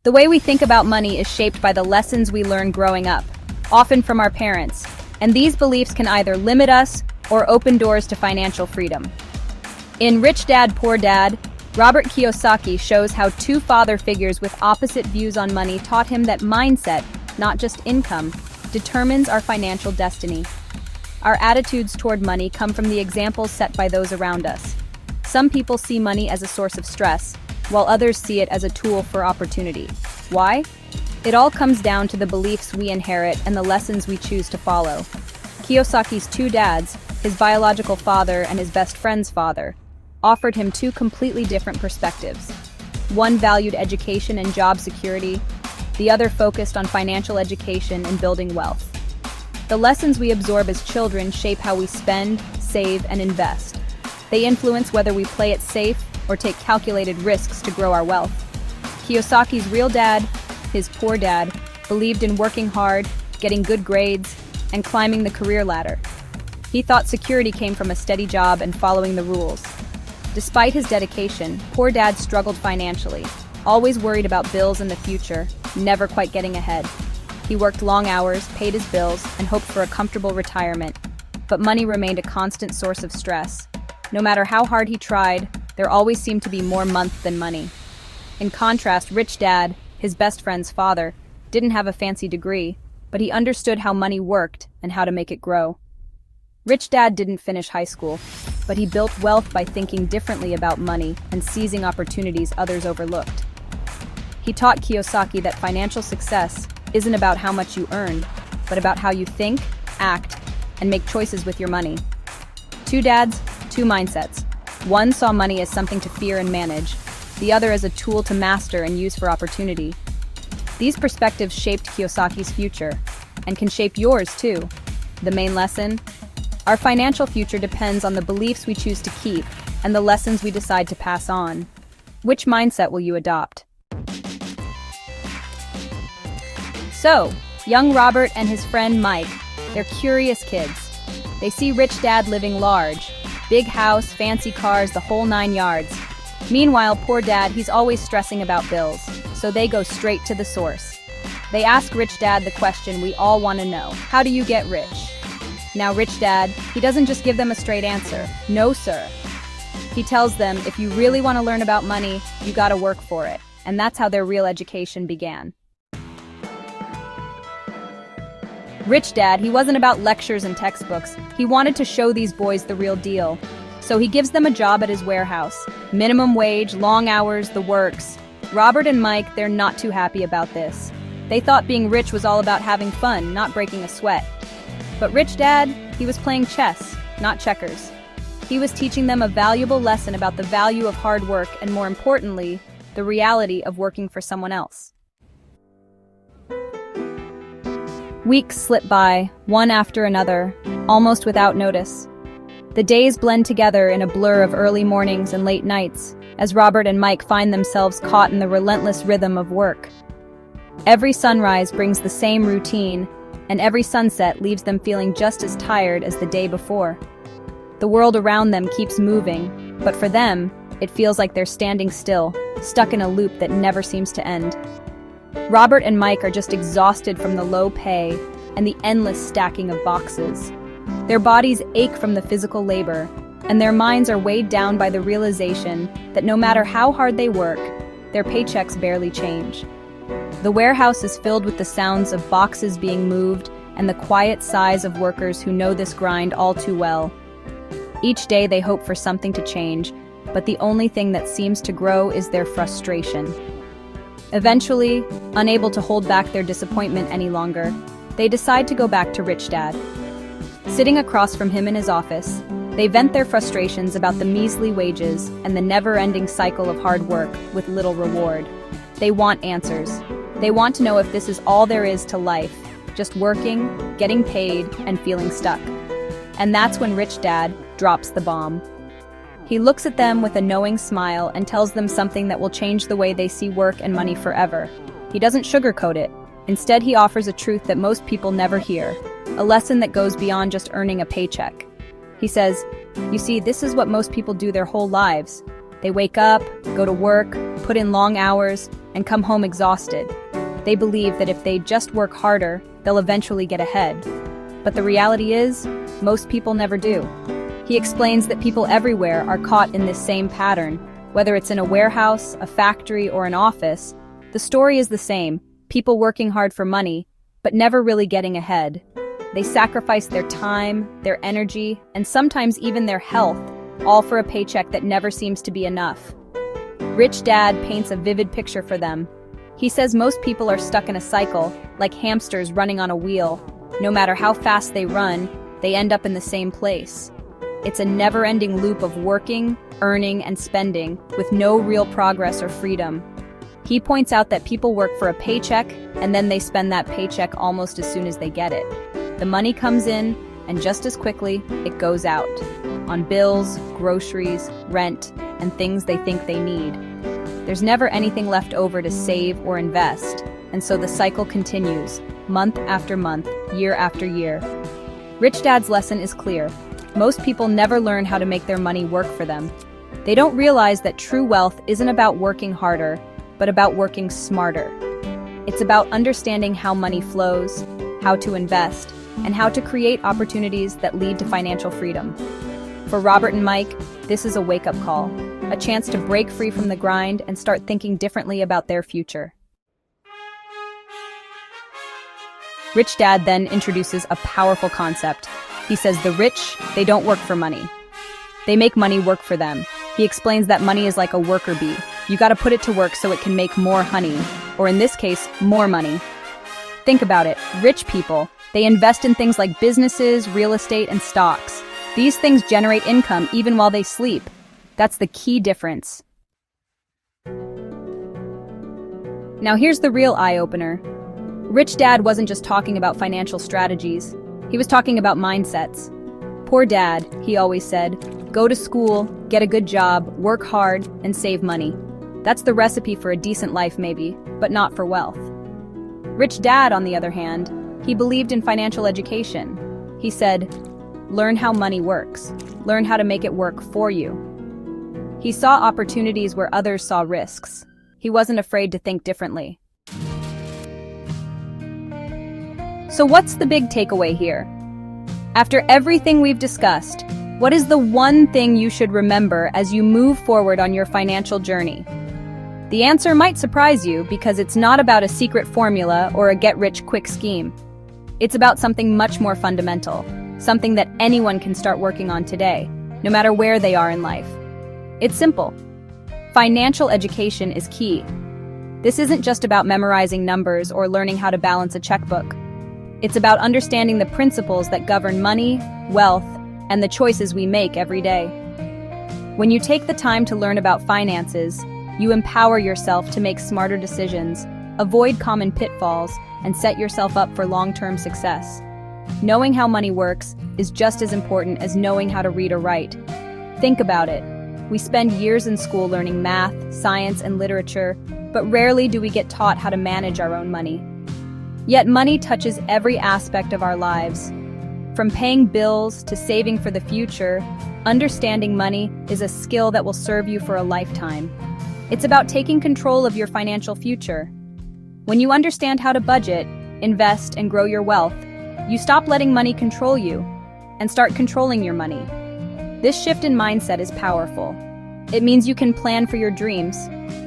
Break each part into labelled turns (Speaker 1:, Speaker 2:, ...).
Speaker 1: The way we think about money is shaped by the lessons we learn growing up, often from our parents, and these beliefs can either limit us or open doors to financial freedom. In Rich Dad, Poor Dad, Robert Kiyosaki shows how two father figures with opposite views on money taught him that mindset, not just income, determines our financial destiny. Our attitudes toward money come from the examples set by those around us. Some people see money as a source of stress, while others see it as a tool for opportunity. Why? It all comes down to the beliefs we inherit and the lessons we choose to follow. Kiyosaki's two dads, his biological father and his best friend's father, offered him two completely different perspectives. One valued education and job security, the other focused on financial education and building wealth. The lessons we absorb as children shape how we spend, save, and invest. They influence whether we play it safe or take calculated risks to grow our wealth. Kiyosaki's real dad, his poor dad, believed in working hard, getting good grades, and climbing the career ladder. He thought security came from a steady job and following the rules. Despite his dedication, poor dad struggled financially, always worried about bills in the future, never quite getting ahead. He worked long hours, paid his bills, and hoped for a comfortable retirement. But money remained a constant source of stress. No matter how hard he tried, there always seemed to be more month than money. In contrast, Rich Dad, his best friend's father, didn't have a fancy degree, but he understood how money worked and how to make it grow. Rich Dad didn't finish high school, but he built wealth by thinking differently about money and seizing opportunities others overlooked. He taught Kiyosaki that financial success isn't about how much you earn, but about how you think, act, and make choices with your money. Two dads, two mindsets. One saw money as something to fear and manage, the other as a tool to master and use for opportunity. These perspectives shaped Kiyosaki's future, and can shape yours too. The main lesson? Our financial future depends on the beliefs we choose to keep and the lessons we decide to pass on. Which mindset will you adopt? So, young Robert and his friend Mike, they're curious kids. They see Rich Dad living large, big house, fancy cars, the whole 9 yards. Meanwhile, poor Dad, he's always stressing about bills, so they go straight to the source. They ask Rich Dad the question we all want to know: how do you get rich? Now, Rich Dad, he doesn't just give them a straight answer. No, sir. He tells them if you really want to learn about money, you gotta work for it. And that's how their real education began. Rich Dad, he wasn't about lectures and textbooks. He wanted to show these boys the real deal. So he gives them a job at his warehouse. Minimum wage, long hours, the works. Robert and Mike, they're not too happy about this. They thought being rich was all about having fun, not breaking a sweat. But Rich Dad, he was playing chess, not checkers. He was teaching them a valuable lesson about the value of hard work and, more importantly, the reality of working for someone else. Weeks slip by, one after another, almost without notice. The days blend together in a blur of early mornings and late nights, as Robert and Mike find themselves caught in the relentless rhythm of work. Every sunrise brings the same routine, and every sunset leaves them feeling just as tired as the day before. The world around them keeps moving, but for them, it feels like they're standing still, stuck in a loop that never seems to end. Robert and Mike are just exhausted from the low pay and the endless stacking of boxes. Their bodies ache from the physical labor, and their minds are weighed down by the realization that no matter how hard they work, their paychecks barely change. The warehouse is filled with the sounds of boxes being moved and the quiet sighs of workers who know this grind all too well. Each day they hope for something to change, but the only thing that seems to grow is their frustration. Eventually, unable to hold back their disappointment any longer, they decide to go back to Rich Dad. Sitting across from him in his office, they vent their frustrations about the measly wages and the never-ending cycle of hard work with little reward. They want answers. They want to know if this is all there is to life, just working, getting paid, and feeling stuck. And that's when Rich Dad drops the bomb. He looks at them with a knowing smile and tells them something that will change the way they see work and money forever. He doesn't sugarcoat it. Instead, he offers a truth that most people never hear, a lesson that goes beyond just earning a paycheck. He says, "You see, this is what most people do their whole lives. They wake up, go to work, put in long hours, and come home exhausted. They believe that if they just work harder, they'll eventually get ahead. But the reality is, most people never do. He explains that people everywhere are caught in this same pattern. Whether it's in a warehouse, a factory, or an office, the story is the same: people working hard for money, but never really getting ahead. They sacrifice their time, their energy, and sometimes even their health, all for a paycheck that never seems to be enough. Rich Dad paints a vivid picture for them. He says most people are stuck in a cycle, like hamsters running on a wheel. No matter how fast they run, they end up in the same place. It's a never-ending loop of working, earning, and spending, with no real progress or freedom. He points out that people work for a paycheck, and then they spend that paycheck almost as soon as they get it. The money comes in, and just as quickly, it goes out. On bills, groceries, rent, and things they think they need. There's never anything left over to save or invest, and so the cycle continues, month after month, year after year. Rich Dad's lesson is clear. Most people never learn how to make their money work for them. They don't realize that true wealth isn't about working harder, but about working smarter. It's about understanding how money flows, how to invest, and how to create opportunities that lead to financial freedom. For Robert and Mike, this is a wake-up call, a chance to break free from the grind and start thinking differently about their future. Rich Dad then introduces a powerful concept. He says the rich, they don't work for money. They make money work for them. He explains that money is like a worker bee. You gotta put it to work so it can make more honey, or in this case, more money. Think about it, rich people, they invest in things like businesses, real estate, and stocks. These things generate income even while they sleep. That's the key difference. Now here's the real eye-opener. Rich Dad wasn't just talking about financial strategies. He was talking about mindsets. Poor dad, he always said, go to school, get a good job, work hard, and save money. That's the recipe for a decent life maybe, but not for wealth. Rich Dad, on the other hand, he believed in financial education. He said, learn how money works. Learn how to make it work for you. He saw opportunities where others saw risks. He wasn't afraid to think differently. So what's the big takeaway here? After everything we've discussed, what is the one thing you should remember as you move forward on your financial journey? The answer might surprise you because it's not about a secret formula or a get-rich-quick scheme. It's about something much more fundamental, something that anyone can start working on today, no matter where they are in life. It's simple. Financial education is key. This isn't just about memorizing numbers or learning how to balance a checkbook. It's about understanding the principles that govern money, wealth, and the choices we make every day. When you take the time to learn about finances, you empower yourself to make smarter decisions, avoid common pitfalls, and set yourself up for long-term success. Knowing how money works is just as important as knowing how to read or write. Think about it. We spend years in school learning math, science, and literature, but rarely do we get taught how to manage our own money. Yet money touches every aspect of our lives. From paying bills to saving for the future, understanding money is a skill that will serve you for a lifetime. It's about taking control of your financial future. When you understand how to budget, invest, and grow your wealth, you stop letting money control you and start controlling your money. This shift in mindset is powerful. It means you can plan for your dreams,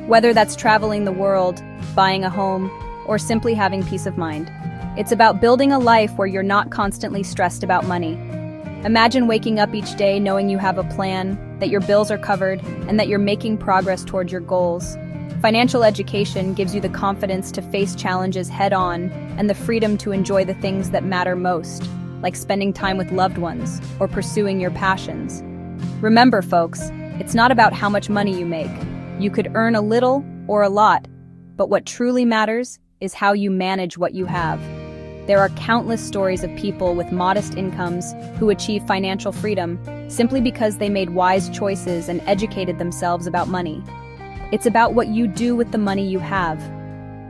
Speaker 1: whether that's traveling the world, buying a home, or simply having peace of mind. It's about building a life where you're not constantly stressed about money. Imagine waking up each day knowing you have a plan, that your bills are covered, and that you're making progress toward your goals. Financial education gives you the confidence to face challenges head-on and the freedom to enjoy the things that matter most, like spending time with loved ones or pursuing your passions. Remember, folks, it's not about how much money you make. You could earn a little or a lot, but what truly matters is how you manage what you have. There are countless stories of people with modest incomes who achieve financial freedom simply because they made wise choices and educated themselves about money. It's about what you do with the money you have.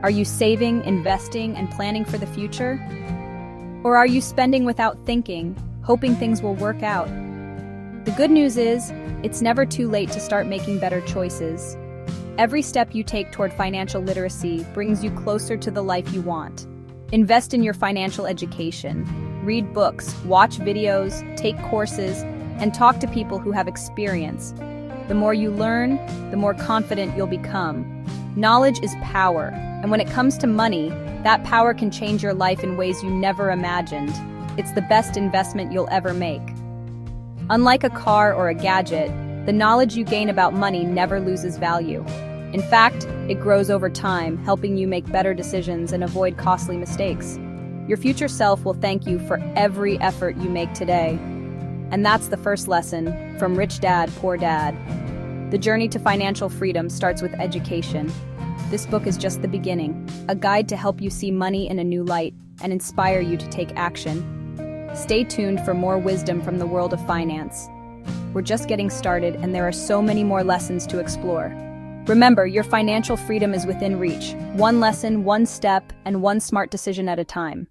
Speaker 1: Are you saving, investing, and planning for the future? Or are you spending without thinking, hoping things will work out? The good news is, it's never too late to start making better choices. Every step you take toward financial literacy brings you closer to the life you want. Invest in your financial education. Read books, watch videos, take courses, and talk to people who have experience. The more you learn, the more confident you'll become. Knowledge is power, and when it comes to money, that power can change your life in ways you never imagined. It's the best investment you'll ever make. Unlike a car or a gadget, the knowledge you gain about money never loses value. In fact, it grows over time, helping you make better decisions and avoid costly mistakes. Your future self will thank you for every effort you make today. And that's the first lesson from Rich Dad, Poor Dad. The journey to financial freedom starts with education. This book is just the beginning, a guide to help you see money in a new light and inspire you to take action. Stay tuned for more wisdom from the world of finance. We're just getting started, and there are so many more lessons to explore. Remember, your financial freedom is within reach. One lesson, one step, and one smart decision at a time.